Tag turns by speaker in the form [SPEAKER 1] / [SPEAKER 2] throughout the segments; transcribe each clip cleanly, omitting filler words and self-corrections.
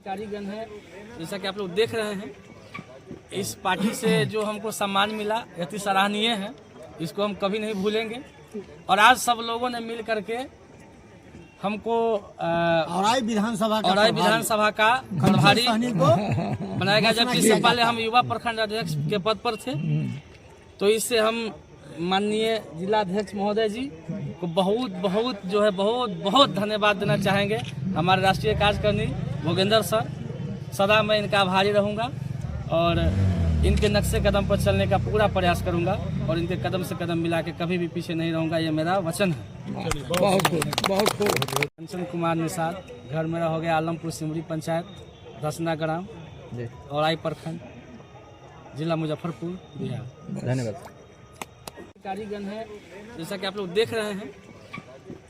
[SPEAKER 1] अधिकारीगण है, जैसा कि आप लोग देख रहे हैं, इस पार्टी से जो हमको सम्मान मिला अति सराहनीय है। इसको हम कभी नहीं भूलेंगे। और आज सब लोगों ने मिल करके हमको
[SPEAKER 2] औराई विधानसभा
[SPEAKER 1] का प्रभारी बनाया गया, जबकि इससे पहले हम युवा प्रखंड अध्यक्ष के पद पर थे। तो इससे हम माननीय जिलाध्यक्ष महोदय जी को बहुत धन्यवाद देना चाहेंगे। हमारे राष्ट्रीय कार्यकारिणी भोगेंद्र सर, सदा मैं इनका आभारी रहूंगा और इनके नक्शे कदम पर चलने का पूरा प्रयास करूंगा और इनके कदम से कदम मिला के कभी भी पीछे नहीं रहूंगा, ये मेरा वचन है। कंचन कुमार निषाद, घर मेरा हो गया आलमपुर सिमरी पंचायत, धसना ग्राम, औराई प्रखंड, जिला मुजफ्फरपुर, बिहार।
[SPEAKER 3] धन्यवाद।
[SPEAKER 1] अधिकारीगण है, जैसा कि आप लोग देख रहे हैं,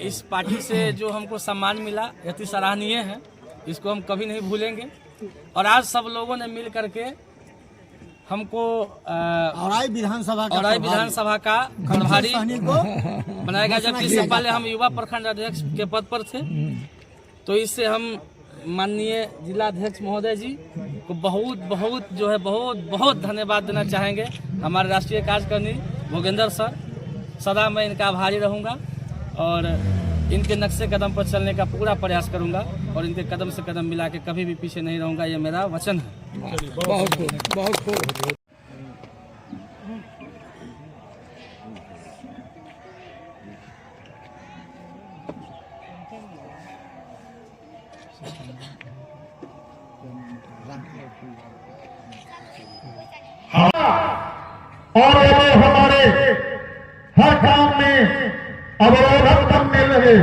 [SPEAKER 1] इस पार्टी से जो हमको सम्मान मिला अति सराहनीय है। इसको हम कभी नहीं भूलेंगे। और आज सब लोगों ने मिल करके हमको
[SPEAKER 2] औराई विधानसभा
[SPEAKER 1] का प्रभारी बनाया गया, जबकि इससे पहले हम युवा प्रखंड अध्यक्ष के पद पर थे। तो इससे हम माननीय जिलाध्यक्ष महोदय जी को बहुत धन्यवाद देना चाहेंगे। हमारे राष्ट्रीय कार्यकारिणी भोगेंद्र सर, सदा मैं इनका आभारी रहूंगा और इनके नक्शे कदम पर चलने का पूरा प्रयास करूंगा और इनके कदम से कदम मिला के कभी भी पीछे नहीं रहूंगा, ये मेरा वचन है।
[SPEAKER 3] बहुत
[SPEAKER 4] और हमारे हर काम में अवरोधक बनने लगे।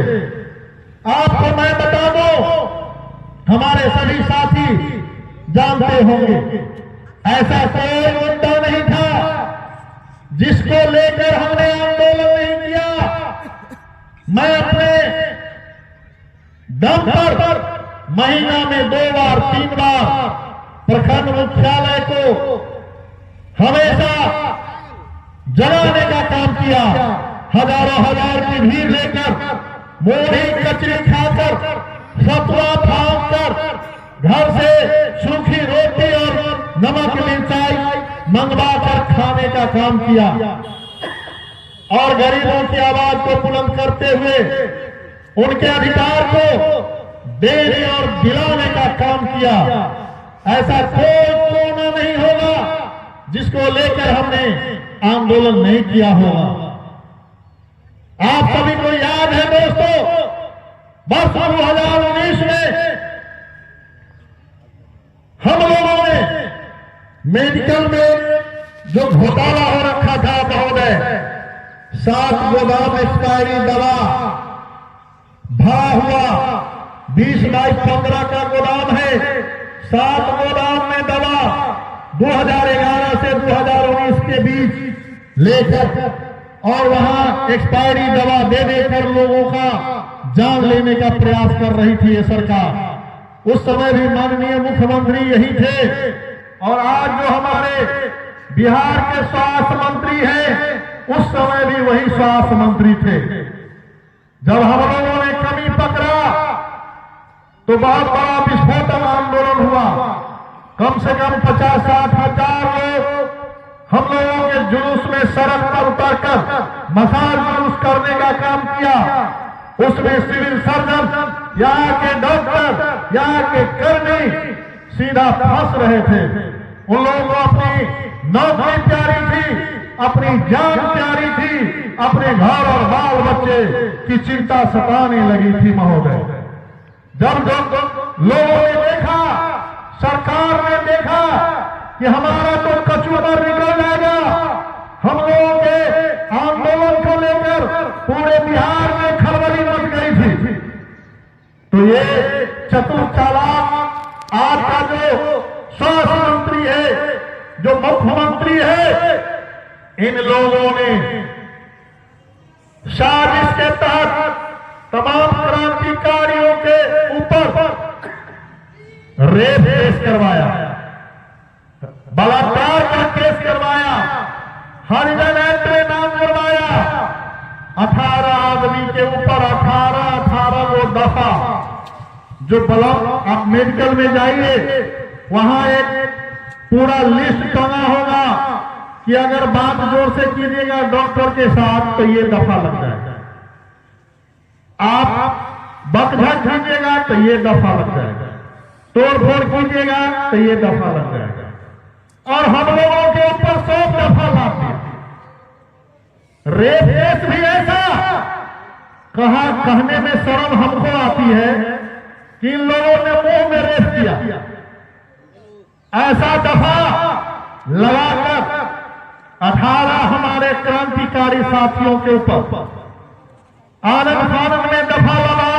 [SPEAKER 4] आपको मैं बता दूं, हमारे सभी साथी जानते होंगे, ऐसा कोई मुद्दा नहीं था जिसको लेकर हमने आंदोलन नहीं किया। मैं अपने दम पर महीना में 2 बार 3 बार प्रखंड मुख्यालय को हमेशा जलाने का काम किया। हजारों हजार की भीड़ लेकर, मोड़ी कचरी खाकर, सतुआ फाँक कर, घर से सूखी रोटी और नमक मिर्चाई मंगवा कर खाने का काम किया और गरीबों की आवाज को बुलंद करते हुए उनके अधिकार को देने और दिलाने का काम किया। ऐसा कोई कोना नहीं होगा जिसको लेकर हमने आंदोलन नहीं किया होगा। आप सभी को याद है दोस्तों, वर्ष 2019 में हम लोगों ने मेडिकल में जो घोटाला हो रखा था महोदय, 7 गोदाम एक्सपायरी दवा भरा हुआ, 20/15 का गोदाम है, 7 गोदाम में दवा 2011 से 2019 के बीच लेकर और वहां एक्सपायरी दवा दे देकर लोगों का जान लेने का प्रयास कर रही थी ये सरकार। उस समय भी माननीय मुख्यमंत्री यही थे और आज जो हमारे बिहार के स्वास्थ्य मंत्री हैं, उस समय भी वही स्वास्थ्य मंत्री थे। जब हम लोगों ने कमी पकड़ा तो बहुत बड़ा विस्फोटक आंदोलन हुआ। कम से कम 50-60 हजार लोग हम लोगों के जुलूस में सड़क पर उतरकर मसाल जुलूस करने का काम किया। उसमें सिविल सर्जन, यहाँ के डॉक्टर, यहाँ के कर्मी सीधा फंस रहे थे। उन लोगों को अपनी नौकरी प्यारी थी, अपनी जान प्यारी थी, अपने घर और बाल बच्चे की चिंता सताने लगी थी महोदय। जब लोगों ने देखा, सरकार ने देखा कि हमारा तो कचूबर निकल जाएगा, हम लोगों के आंदोलन को लेकर पूरे बिहार में खलबली मच गई थी। तो ये चतुर चालाक आज का जो स्वास्थ्य मंत्री है, जो मुख्यमंत्री है, इन लोगों ने साजिश के तहत तमाम क्रांतिकारियों के ऊपर रेप केस करवाया, बलात्कार का केस करवाया, हरिजन एक्ट में नाम करवाया। 18 आदमी के ऊपर 18 गो दफा जो ब्लॉक आप मेडिकल में जाइए, वहां एक पूरा लिस्ट टंगा होगा कि अगर बात जोर से कीजिएगा डॉक्टर के साथ तो ये दफा लग जाएगा, आप बकझक कीजिएगा तो ये दफा लग जाएगा, तोड़फोड़ कीजिएगा तो ये दफा लग जाएगा। और हम लोगों के ऊपर 100 दफा लाते हैं। रेप केस भी ऐसा कहने में शर्म हमको आती है कि इन लोगों ने मुंह में रेप किया। ऐसा दफा लगाकर 18 हमारे क्रांतिकारी साथियों के ऊपर आनंद फानंद में दफा लगा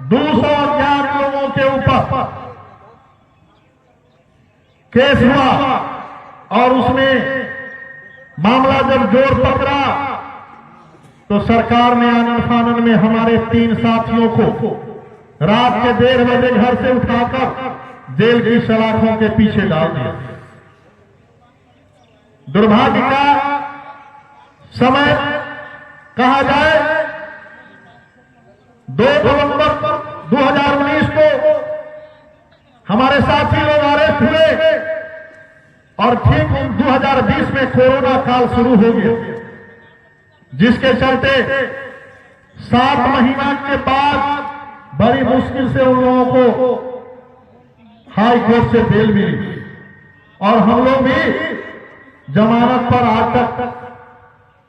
[SPEAKER 4] 211 लोगों के ऊपर केस हुआ और उसमें मामला जब जोर पकड़ा तो सरकार ने आनंद फानंद में हमारे 3 साथियों को रात के 1:30 बजे घर से उठाकर जेल की सलाखों के पीछे डाल दिया। दुर्भाग्य का समय कहा जाए 2 नवंबर 2019 को हमारे साथी लोग अरेस्ट हुए और ठीक 2020 में कोरोना काल शुरू हो गया, जिसके चलते 7 महीना के बाद बड़ी मुश्किल से उन लोगों को हाई कोर्ट से बेल मिली और हम लोग भी जमानत पर आज तक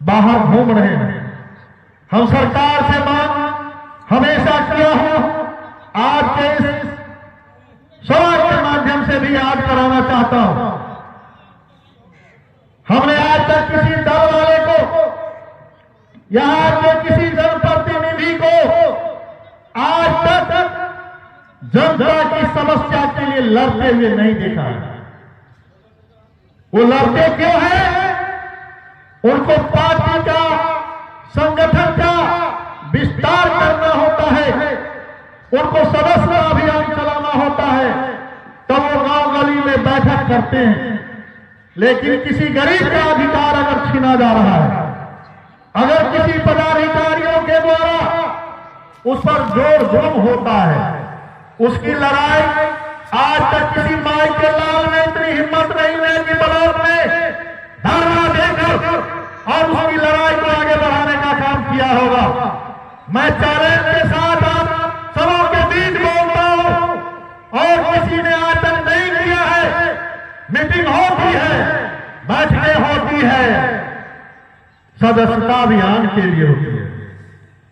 [SPEAKER 4] बाहर घूम रहे हैं। हम सरकार से मांग हमेशा किया हूं, आज के इस सवाल के माध्यम से भी आज कराना चाहता हूं। हमने आज तक किसी दल वाले को, यहां के किसी जनप्रतिनिधि को आज तक जनता की समस्या के लिए लड़ते हुए नहीं देखा है। वो लड़ते क्यों हैं? उनको पार्टी का, संगठन का विस्तार करना होता है, उनको सदस्य अभियान चलाना होता है, तब वो गांव गली में बैठक करते हैं। लेकिन किसी गरीब का अधिकार अगर छीना जा रहा है, अगर किसी पदाधिकारियों के द्वारा उस पर जोर जुल्म होता है, उसकी लड़ाई आज तक किसी माई के लाल ने इतनी हिम्मत नहीं है कि ब्लॉक में धरना देकर और उसकी लड़ाई को आगे बढ़ाने का काम किया होगा। मैं चैलेंज के साथ आप सबों के बीच बोलता हूं, और किसी ने आज तक नहीं किया है। मीटिंग होती है, बैठकें होती है, सदस्यता अभियान के लिए होती है,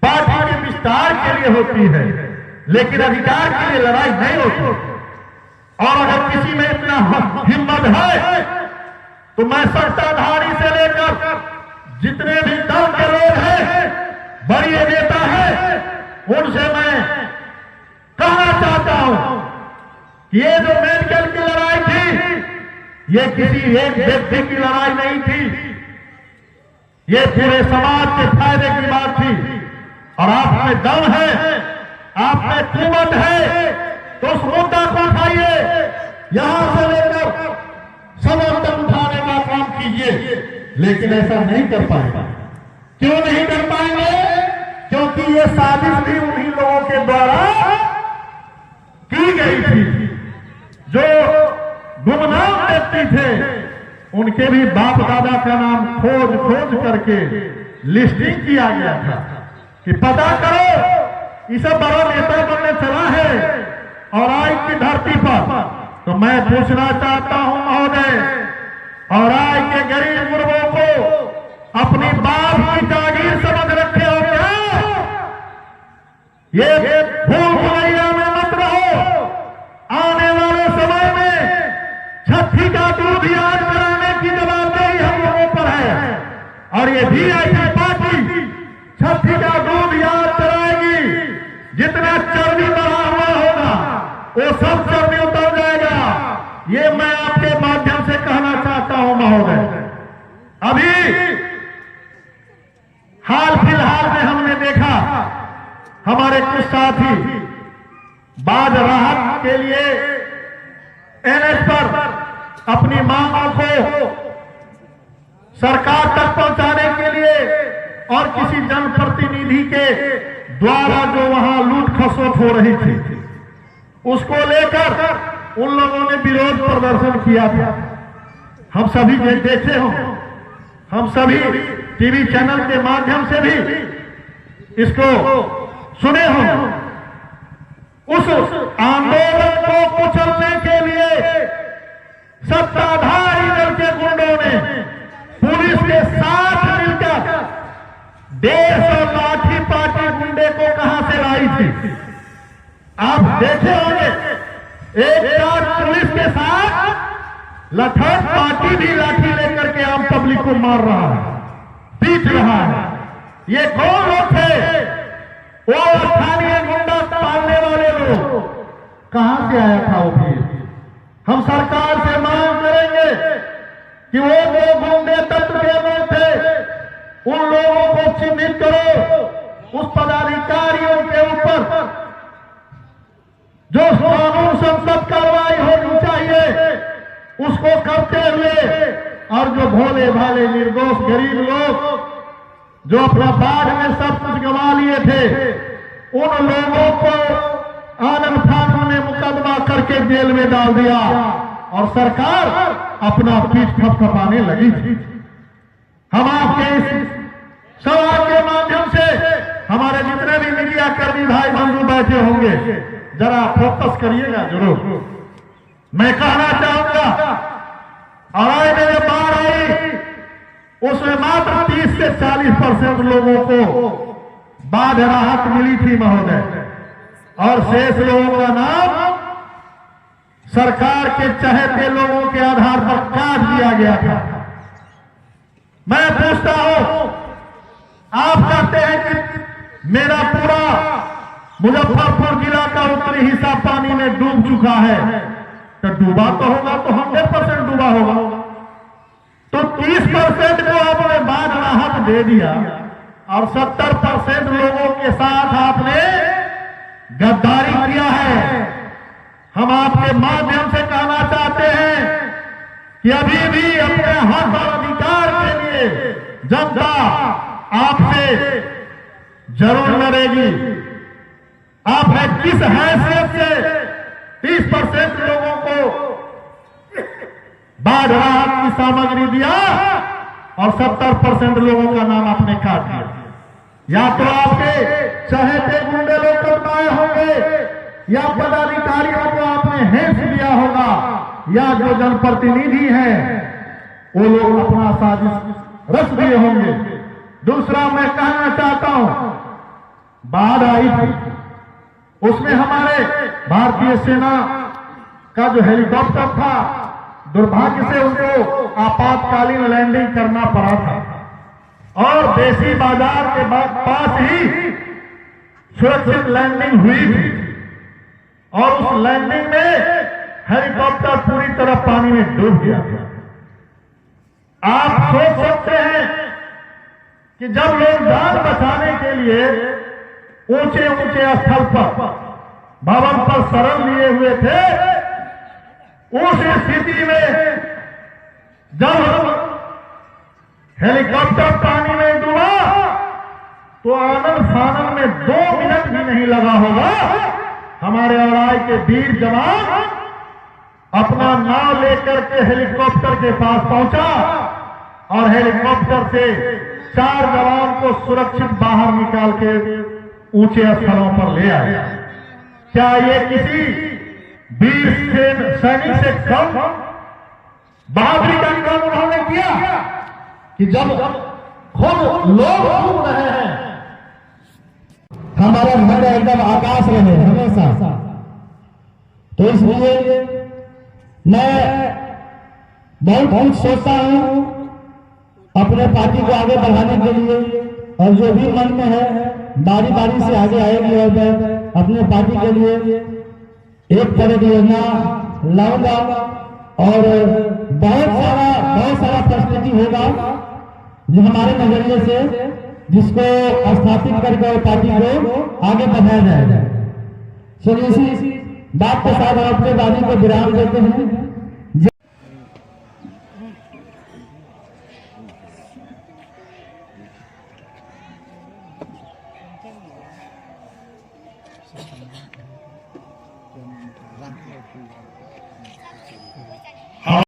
[SPEAKER 4] पार्टी के विस्तार के लिए होती है, लेकिन अधिकार के लिए लड़ाई नहीं होती। और अगर किसी में इतना हिम्मत है तो मैं सत्ताधारी से लेकर जितने भी दल के लोग हैं, बड़ी नेता है, उनसे मैं कहना चाहता हूं कि ये जो मेडिकल की लड़ाई थी, ये किसी एक व्यक्ति की लड़ाई नहीं थी, ये पूरे समाज के फायदे की बात थी। और आप में दम है, आप में कुवत है, तो उस मुद्दा को उठाइए, यहां से लेकर सदन तक उठाने का काम कीजिए। लेकिन ऐसा नहीं कर पाएगा। क्यों नहीं कर पाएंगे? क्योंकि ये साजिश भी उन्हीं लोगों के द्वारा की गई थी। जो गुमनाम व्यक्ति थे, उनके भी बाप दादा का नाम खोज खोज करके लिस्टिंग किया गया था कि पता करो इसे बड़ा नेता बनने चला है और आज की धरती पर। तो मैं पूछना चाहता हूं महोदय, और आज के गरीब गुरबों को अपनी बाप की जागीर समझ रखे हो क्या? ये भूल भुलैया में मत रहो। आने वाले समय में छठी का दूध याद कराने की जवाबदेही हम लोगों पर है, और ये वीआईपी पार्टी छठी का दूध याद कराएगी। जितना चर्बी बढ़ा हुआ होगा वो सब चर्बी उतर जाएगा। ये मैं आपके माध्यम से कहना चाहता हूं महोदय। अभी हाल फिलहाल में हमने देखा हमारे कुछ साथी बाढ़ राहत के लिए एनएच पर अपनी मांगों को सरकार तक पहुंचाने के लिए और किसी जनप्रतिनिधि के द्वारा जो वहां लूट खसोट हो रही थी, उसको लेकर उन लोगों ने विरोध प्रदर्शन किया था। हम सभी ने देखे हो, हम सभी टीवी चैनल के माध्यम से भी इसको सुने हो। उस आंदोलन को कुचलने के लिए सत्ताधारी दल के गुंडों ने पुलिस के साथ मिलकर 150 लाठी पार्टी गुंडे को कहां से लाई थी। आप देखे होंगे, एक साथ पुलिस के साथ लठौर पार्टी भी लाठी लेकर के आम पब्लिक को मार रहा है, पीट रहा है। ये कौन लोग थे? वो स्थानीय गुंडा पालने वाले लोग। कहां से आया था वो भीड़? हम सरकार से मांग करेंगे कि वो जो गुंडे तत्व के लोग थे उन लोगों को चिन्हित करो, उस पदाधिकारियों के ऊपर जो कानून संसद कार्रवाई होनी चाहिए उसको करते हुए, और जो भोले भाले निर्दोष गरीब लोग जो अपना बाढ़ में सब कुछ गंवा लिए थे उन लोगों को आनंद फानन में मुकदमा करके जेल में डाल दिया और सरकार अपना पीठ थपथपाने लगी थी। हम आपके इस सवाल के माध्यम से हमारे जितने भी मीडिया कर्मी भाई बंधु बैठे होंगे, जरा फोकस करिएगा जरूर। मैं कहना चाहूंगा, और मेरे बाढ़ आई उसमें मात्र 30 से 40% लोगों को बाढ़ राहत मिली थी महोदय, और शेष लोगों का नाम सरकार के चहेते लोगों के आधार पर काट दिया गया था। मैं पूछता हूं, आप कहते हैं कि मेरा पूरा मुजफ्फरपुर जिला का उत्तरी हिस्सा पानी में डूब चुका है, तो डूबा तो होगा तो 100% डूबा होगा। तो 30% को आपने बाढ़ राहत दे दिया और 70% लोगों के साथ आपने गद्दारी किया है। हम आपके माध्यम से कहना चाहते हैं कि अभी भी अपने हक और अधिकार के लिए जनता आपसे जरूर लड़ेगी। आपने किस हैसियत से 30% लोगों को बाढ़ राहत की सामग्री दिया और 70% लोगों का नाम आपने काट दिया? या तो आपके चहेते गुंडे लोग करवाए होंगे, या पदाधिकारियों को आपने हेस दिया होगा, या जो जनप्रतिनिधि हैं वो लोग अपना साजिश रच दिए होंगे। दूसरा मैं कहना चाहता हूं, बाढ़ आई थी, उसमें हमारे भारतीय सेना का जो हेलीकॉप्टर था, दुर्भाग्य से उनको आपातकालीन लैंडिंग करना पड़ा था, और देसी बाजार के पास ही सुरक्षित लैंडिंग हुई थी, और उस लैंडिंग में हेलीकॉप्टर पूरी तरह पानी में डूब गया था। आप सोच सकते हैं कि जब लोग जान बचाने के लिए ऊंचे ऊंचे स्थल पर भवन पर शरण लिए हुए थे, उस स्थिति में जब हेलीकॉप्टर पानी में डूबा तो आनंद फानन में 2 मिनट भी नहीं लगा होगा, हमारे अड़ाई के वीर जवान अपना नाव लेकर के हेलीकॉप्टर के पास पहुंचा और हेलीकॉप्टर से 4 जवान को सुरक्षित बाहर निकाल के ऊंचे स्थलों पर ले आए। क्या ये किसी वीर सैनिक से कम बहादुरी का काम उन्होंने किया कि जब खुद लोग डूब रहे हैं,
[SPEAKER 2] हमारा घर एकदम आकाश रहे हमेशा। तो इसलिए मैं बहुत कुछ सोचता हूं अपने पार्टी को आगे बढ़ाने के लिए, और जो भी मन में है बारी बारी से आगे आएगी और मैं अपने पार्टी के लिए एक परियोजना लाऊंगा, और बहुत सारा फैसिलिटी होगा जो हमारे नजरिए से जिसको स्थापित करके पार्टी को आगे बढ़ाया जाएगा। चलिए इसी बात के साथ अपने वाणी को विराम देते हैं।